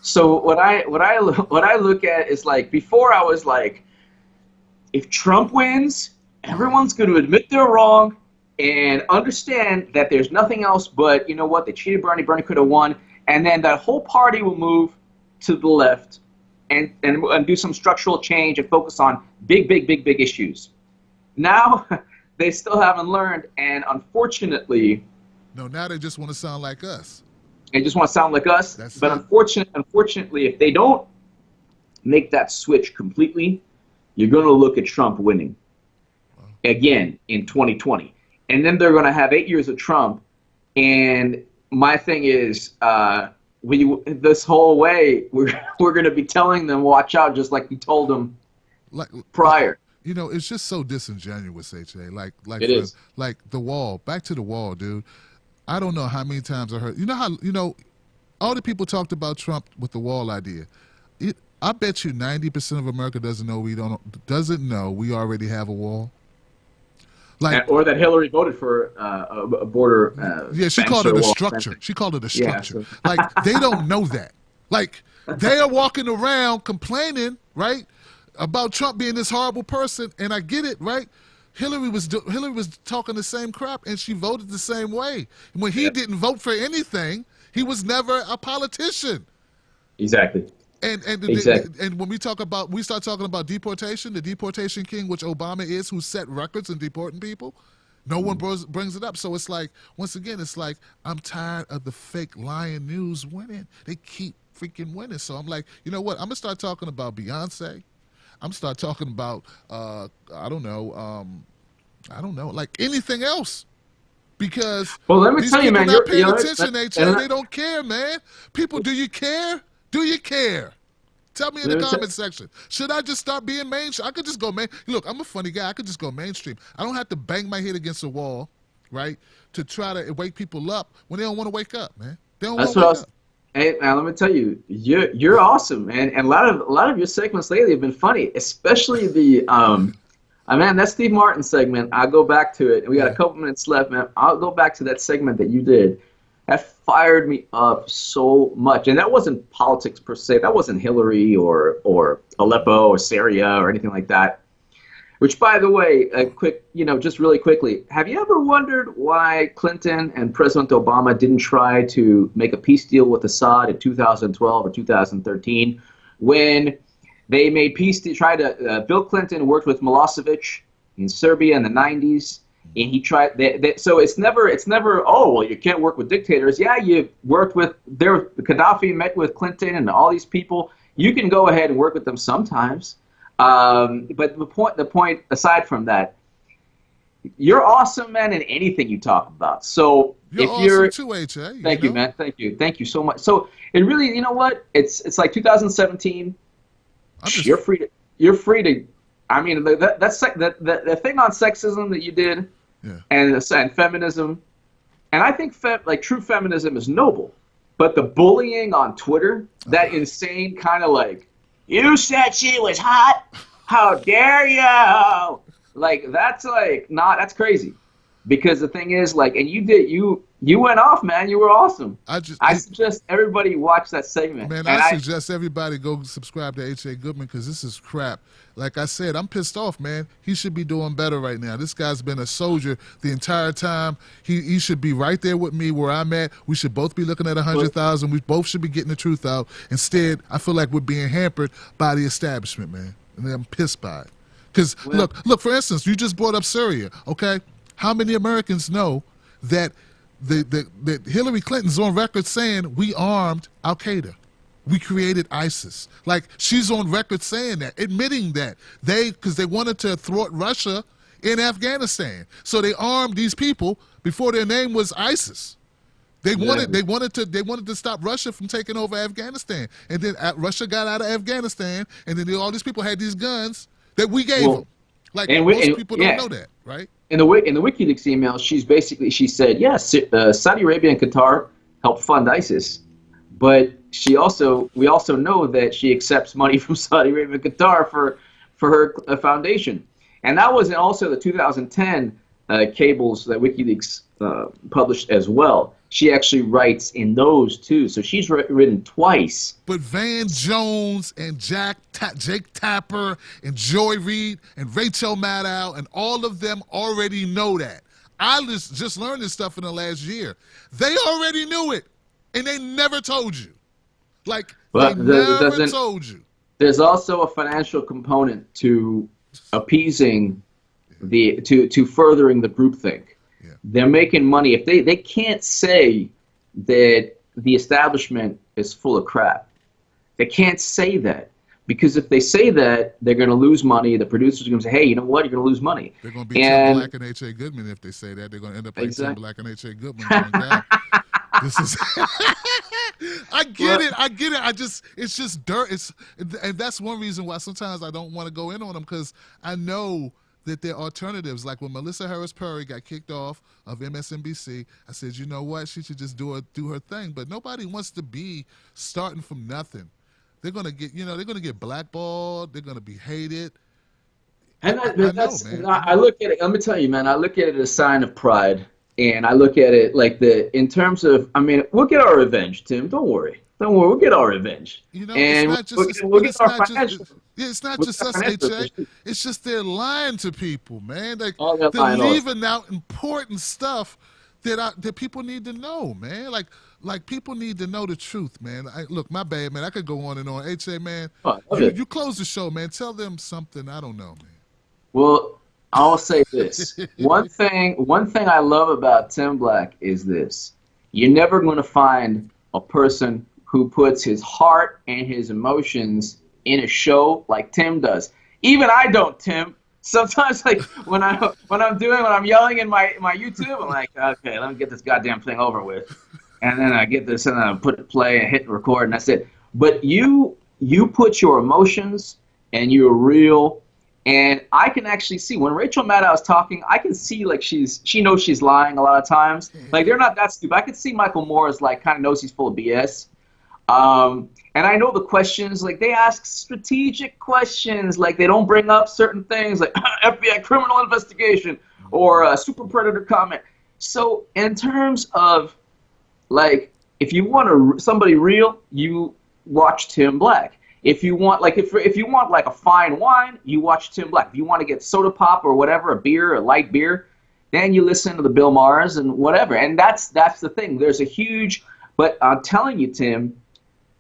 So what I look at is like, before I was like, if Trump wins, everyone's going to admit they're wrong and understand that there's nothing else but, you know what, they cheated Bernie could have won, and then that whole party will move to the left and do some structural change and focus on big issues. Now, they still haven't learned, and unfortunately... No, now they just want to sound like us. They just want to sound like us. But unfortunately, if they don't make that switch completely, you're going to look at Trump winning again in 2020. And then they're going to have 8 years of Trump. And my thing is, this whole way, we're going to be telling them, watch out, just like we told them prior. It's just so disingenuous, HA. It is. Like the wall. Back to the wall, dude. I don't know how many times I heard. All the people talked about Trump with the wall idea. I bet you 90% of America doesn't know we already have a wall. Or that Hillary voted for a border. She called it a structure. She called it a structure. Yeah, so. They don't know that. They are walking around complaining, right, about Trump being this horrible person, and I get it, right? Hillary was talking the same crap, and she voted the same way. When he didn't vote for anything, he was never a politician. Exactly. And when we start talking about deportation, the deportation king, which Obama is, who set records in deporting people, no one brings it up. So it's like, once again, it's like, I'm tired of the fake lying news winning. They keep freaking winning. So I'm like, you know what? I'm gonna start talking about Beyonce. I'm start talking about I don't know, like anything else, because let me tell you, man, not paying attention. They don't care, man. People, do you care? Do you care? Tell me in the comment section. Should I just start being mainstream? I could just go Look, I'm a funny guy. I could just go mainstream. I don't have to bang my head against a wall, right, to try to wake people up when they don't want to wake up, man. They don't want to wake up. Hey, man, let me tell you, you're awesome, man. And a lot of your segments lately have been funny, especially the that Steve Martin segment. I'll go back to it. We got a couple minutes left, man. I'll go back to that segment that you did. That fired me up so much. And that wasn't politics per se. That wasn't Hillary or Aleppo or Syria or anything like that. Which, by the way, just really quickly, have you ever wondered why Clinton and President Obama didn't try to make a peace deal with Assad in 2012 or 2013 when They made peace to try to. Bill Clinton worked with Milosevic in Serbia in the '90s, and he tried. So it's never. Oh well, you can't work with dictators. Yeah, you worked with. Gaddafi met with Clinton and all these people. You can go ahead and work with them sometimes. But the point aside from that, you're awesome, man, in anything you talk about. So you're awesome too, HA. Thank you, man. Thank you so much. So it really, you know what? It's like 2017. You're free to. I mean, the thing on sexism that you did, and feminism, and I think true feminism is noble, but the bullying on Twitter, that insane kind of like, you said she was hot, how dare you? Like that's that's crazy, because the thing is and you went off, man. You were awesome. I suggest everybody watch that segment. Man, I suggest everybody go subscribe to H.A. Goodman, because this is crap. Like I said, I'm pissed off, man. He should be doing better right now. This guy's been a soldier the entire time. He should be right there with me where I'm at. We should both be looking at 100,000. We both should be getting the truth out. Instead, I feel like we're being hampered by the establishment, man. And I'm pissed by it. Because, look, for instance, you just brought up Syria, okay? How many Americans know that that Hillary Clinton's on record saying we armed Al-Qaeda? We created ISIS. Like, she's on record saying that, admitting that. Because they wanted to thwart Russia in Afghanistan. So they armed these people before their name was ISIS. They wanted to stop Russia from taking over Afghanistan. And then Russia got out of Afghanistan, and then all these people had these guns that we gave them. Like, most people don't know that, right? In the WikiLeaks email, she said, yes, Saudi Arabia and Qatar helped fund ISIS, but we also know that she accepts money from Saudi Arabia and Qatar for her foundation. And that was also the 2010 cables that WikiLeaks published as well. She actually writes in those too, so she's written twice. But Van Jones and Jake Tapper and Joy Reid and Rachel Maddow and all of them already know that. I just learned this stuff in the last year. They already knew it, and they never told you. Like, they never told you. There's also a financial component to appeasing to furthering the groupthink. Yeah. They're making money. If they can't say that the establishment is full of crap. They can't say that, because if they say that, they're going to lose money. The producers are going to say, hey, you know what? You're going to lose money. They're going to be Tim Black and H.A. Goodman if they say that. They're going to end up like Tim Black and H.A. Goodman. This is I get it. It's just dirt. And that's one reason why sometimes I don't want to go in on them, because I know that there are alternatives. Like when Melissa Harris Perry got kicked off of MSNBC, I said, you know what? She should just do her thing. But nobody wants to be starting from nothing. They're gonna get blackballed. They're gonna be hated. And I look at it. Let me tell you, man. I look at it as a sign of pride. And I look at it in terms of, I mean, we'll get our revenge, Tim. Don't worry. We'll get our revenge. You know, and we'll get our financial. It's not just us, HA. It's just they're lying to people, man. Like, they're leaving out important stuff that people need to know, man. Like people need to know the truth, man. Look, my bad, man. I could go on and on. HA, man, you close the show, man. Tell them something. I don't know, man. Well, I'll say this. One thing I love about Tim Black is this. You're never going to find a person who puts his heart and his emotions in a show like Tim does. Even I don't, Tim. Sometimes, like, when I'm yelling in my YouTube, I'm like, okay, let me get this goddamn thing over with. And then I get this, and then I put play and hit record, and that's it. But you put your emotions, and you're real. And I can actually see when Rachel Maddow is talking, I can see like she knows she's lying a lot of times. Like, they're not that stupid. I can see Michael Moore is like kind of knows he's full of BS. And I know the questions, like they ask strategic questions, like they don't bring up certain things like FBI criminal investigation or a super predator comment. So in terms of like, if you want somebody real, you watch Tim Black. If you want if you want like a fine wine, you watch Tim Black. If you want to get soda pop or whatever, a light beer, then you listen to the Bill Maher's and whatever. And that's the thing. There's a huge, but I'm telling you, Tim,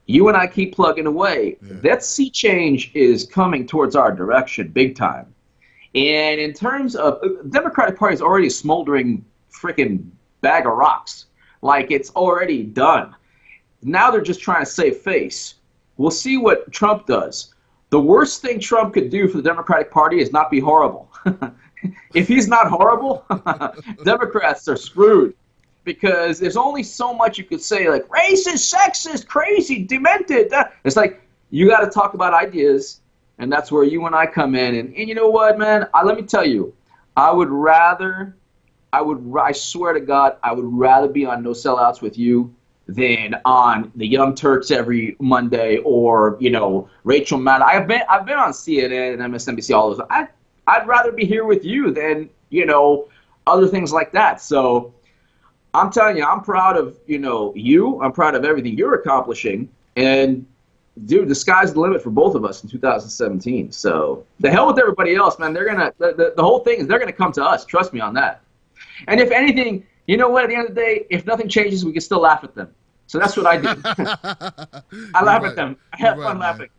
You and I keep plugging away. Yeah. That sea change is coming towards our direction big time. And in terms of the Democratic Party is already a smoldering freaking bag of rocks. Like, it's already done. Now they're just trying to save face. We'll see what Trump does. The worst thing Trump could do for the Democratic Party is not be horrible. If he's not horrible, Democrats are screwed. Because there's only so much you could say, like, racist, sexist, crazy, demented. It's like, you got to talk about ideas, and that's where you and I come in. And you know what, man? Let me tell you, I swear to God, I would rather be on No Sellouts with you than on the Young Turks every Monday, or, you know, Rachel Maddow. I've been on CNN and MSNBC, all those. I'd rather be here with you than, you know, other things like that. So I'm telling you, I'm proud of, you know, you. I'm proud of everything you're accomplishing. And, dude, the sky's the limit for both of us in 2017. So the hell with everybody else, man. They're going to, the whole thing is they're going to come to us. Trust me on that. And if anything, you know what, at the end of the day, if nothing changes, we can still laugh at them. So that's what I do. I laugh at them. I have fun laughing.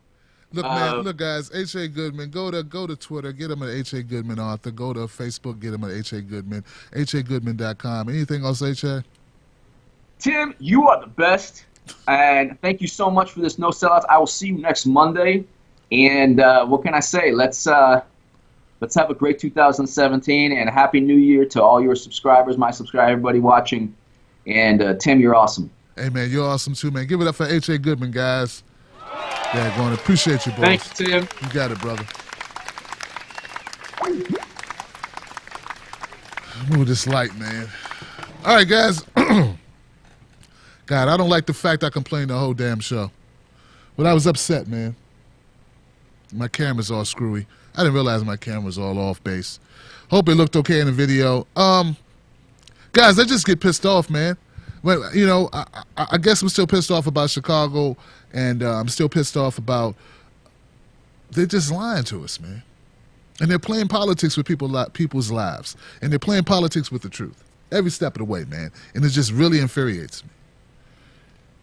Look, man, look, guys, H.A. Goodman, go to Twitter, get him at H.A. Goodman Author. Go to Facebook, get him at H.A. Goodman, HAGoodman.com. Anything else, H.A.? Tim, you are the best, and thank you so much for this No Sellouts. I will see you next Monday, and what can I say? Let's have a great 2017, and a Happy New Year to all your subscribers, my subscribers, everybody watching, and Tim, you're awesome. Hey, man, you're awesome too, man. Give it up for H.A. Goodman, guys. Yeah, going to appreciate you, boys. Thank you, Tim. You got it, brother. Move this light, man. All right, guys. God, I don't like the fact I complained the whole damn show. But I was upset, man. My camera's all screwy. I didn't realize my camera's all off base. Hope it looked okay in the video. Guys, I just get pissed off, man. Well, you know, I guess I'm still pissed off about Chicago, and I'm still pissed off about they're just lying to us, man. And they're playing politics with people's lives, and they're playing politics with the truth every step of the way, man. And it just really infuriates me.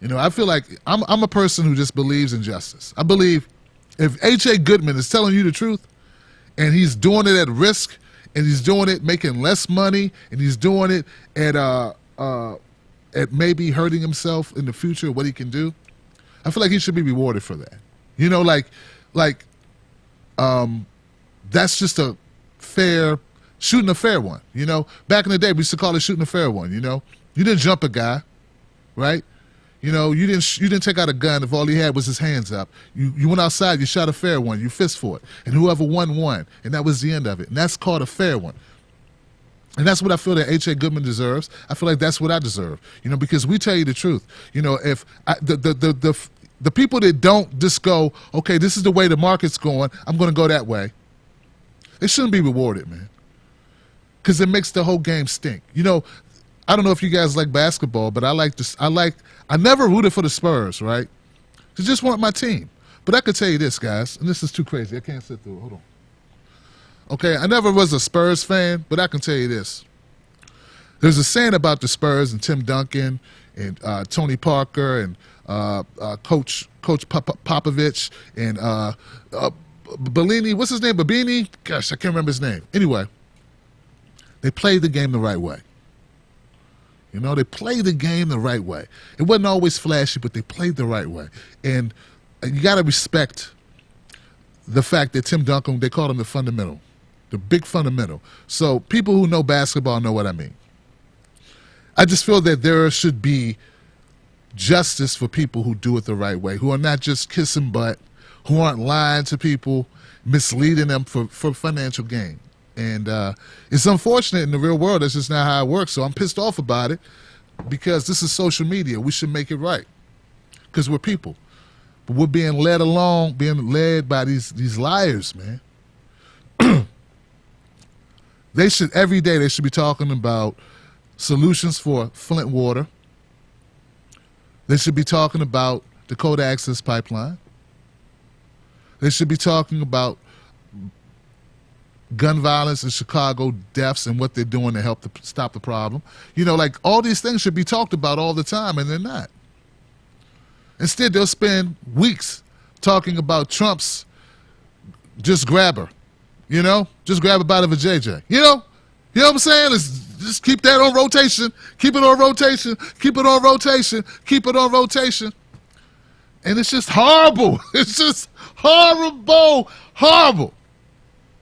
You know, I feel like I'm a person who just believes in justice. I believe if H.A. Goodman is telling you the truth, and he's doing it at risk, and he's doing it making less money, and he's doing it at maybe hurting himself in the future, what he can do, I feel like he should be rewarded for that. You know, that's just a fair, shooting a fair one. You know, back in the day, we used to call it shooting a fair one. You know, you didn't jump a guy, right? You know, you didn't take out a gun if all he had was his hands up. You went outside, you shot a fair one, you fist fought, and whoever won, and that was the end of it. And that's called a fair one. And that's what I feel that H.A. Goodman deserves. I feel like that's what I deserve, you know, because we tell you the truth. You know, if the people that don't just go, okay, this is the way the market's going, I'm going to go that way, they shouldn't be rewarded, man, because it makes the whole game stink. You know, I don't know if you guys like basketball, but I never rooted for the Spurs, right? I just want my team. But I could tell you this, guys, and this is too crazy. I can't sit through it. Hold on. Okay, I never was a Spurs fan, but I can tell you this. There's a saying about the Spurs and Tim Duncan and Tony Parker and Coach Popovich and Bellini. What's his name? Babini? Gosh, I can't remember his name. Anyway, they played the game the right way. You know, they played the game the right way. It wasn't always flashy, but they played the right way. And you got to respect the fact that Tim Duncan, they called him the fundamental. The big fundamental. So people who know basketball know what I mean. I just feel that there should be justice for people who do it the right way, who are not just kissing butt, who aren't lying to people, misleading them for financial gain. And it's unfortunate in the real world. That's just not how it works. So I'm pissed off about it because this is social media. We should make it right because we're people. But we're being led by these liars, man. Every day they should be talking about solutions for Flint water. They should be talking about Dakota Access Pipeline. They should be talking about gun violence in Chicago, deaths, and what they're doing to help stop the problem. You know, like all these things should be talked about all the time, and they're not. Instead, they'll spend weeks talking about Trump's just grab her, just grab a bite of a JJ. You know what I'm saying? Let's just keep that on rotation. Keep it on rotation. Keep it on rotation. Keep it on rotation. And it's just horrible. It's just horrible. Horrible.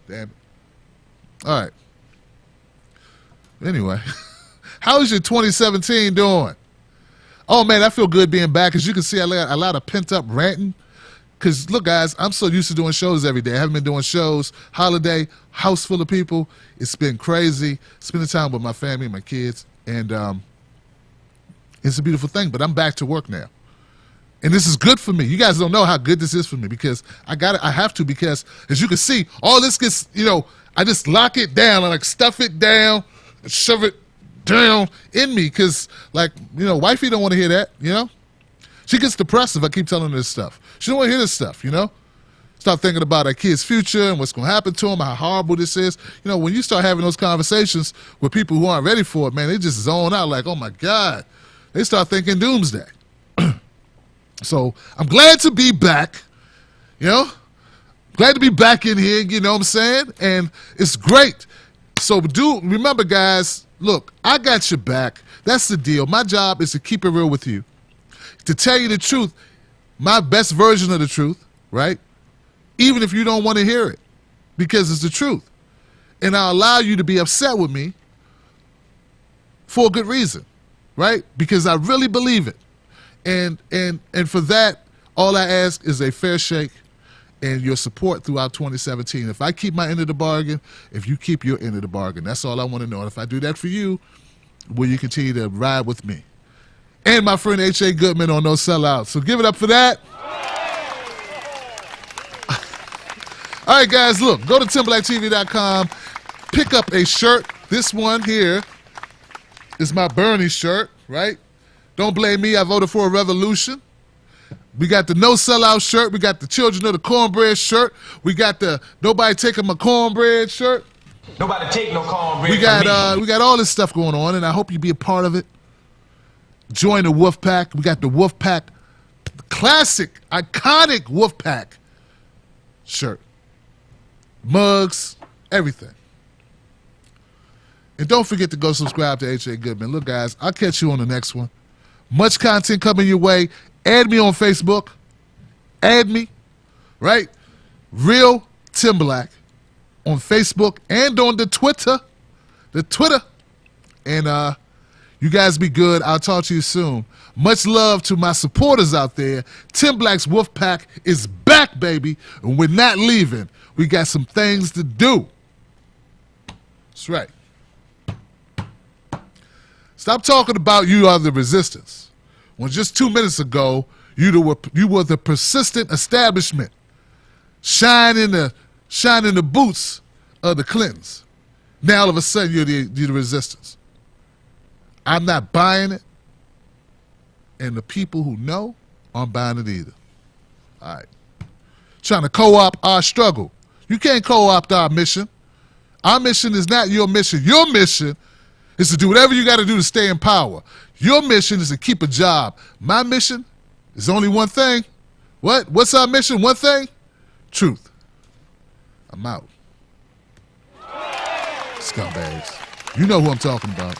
Damn it. All right. Anyway, how's your 2017 doing? Oh, man, I feel good being back. As you can see, I got a lot of pent-up ranting. Because, look, guys, I'm so used to doing shows every day. I haven't been doing shows. Holiday, house full of people. It's been crazy. Spending time with my family and my kids. And it's a beautiful thing. But I'm back to work now. And this is good for me. You guys don't know how good this is for me because I have to because, as you can see, all this gets, I just lock it down. I, stuff it down and shove it down in me because, wifey don't want to hear that, She gets depressed if I keep telling her this stuff. She don't want to hear this stuff, Start thinking about our kids' future and what's going to happen to them, how horrible this is. When you start having those conversations with people who aren't ready for it, man, they just zone out like, oh, my God. They start thinking doomsday. So I'm glad to be back, Glad to be back in here, you know what I'm saying? And it's great. So remember, guys, look, I got your back. That's the deal. My job is to keep it real with you. To tell you the truth, my best version of the truth, right? Even if you don't want to hear it, because it's the truth. And I allow you to be upset with me for a good reason, right? Because I really believe it. And for that, all I ask is a fair shake and your support throughout 2017. If I keep my end of the bargain, if you keep your end of the bargain, that's all I want to know. And if I do that for you, will you continue to ride with me? And my friend H.A. Goodman on No Sellout. So give it up for that. All right, guys, look, go to TimBlackTV.com, pick up a shirt. This one here is my Bernie shirt, right? Don't blame me. I voted for a revolution. We got the No Sellout shirt. We got the Children of the Cornbread shirt. We got the Nobody Taking My Cornbread shirt. Nobody take no cornbread. We got all this stuff going on, and I hope you be a part of it. Join the Wolf Pack. We got the Wolf Pack, classic, iconic Wolf Pack shirt, mugs, everything. And don't forget to go subscribe to H.A. Goodman. Look, guys, I'll catch you on the next one. Much content coming your way. Add me on Facebook. Add me, right? Real Tim Black on Facebook and on the Twitter. And you guys be good. I'll talk to you soon. Much love to my supporters out there. Tim Black's Wolf Pack is back, baby. And we're not leaving. We got some things to do. That's right. Stop talking about you are the resistance. When just 2 minutes ago, you were the persistent establishment. Shining the boots of the Clintons. Now all of a sudden you're the resistance. I'm not buying it. And the people who know aren't buying it either. All right. Trying to co-opt our struggle. You can't co-opt our mission. Our mission is not your mission. Your mission is to do whatever you got to do to stay in power. Your mission is to keep a job. My mission is only one thing. What? What's our mission? One thing? Truth. I'm out. Scumbags. You know who I'm talking about.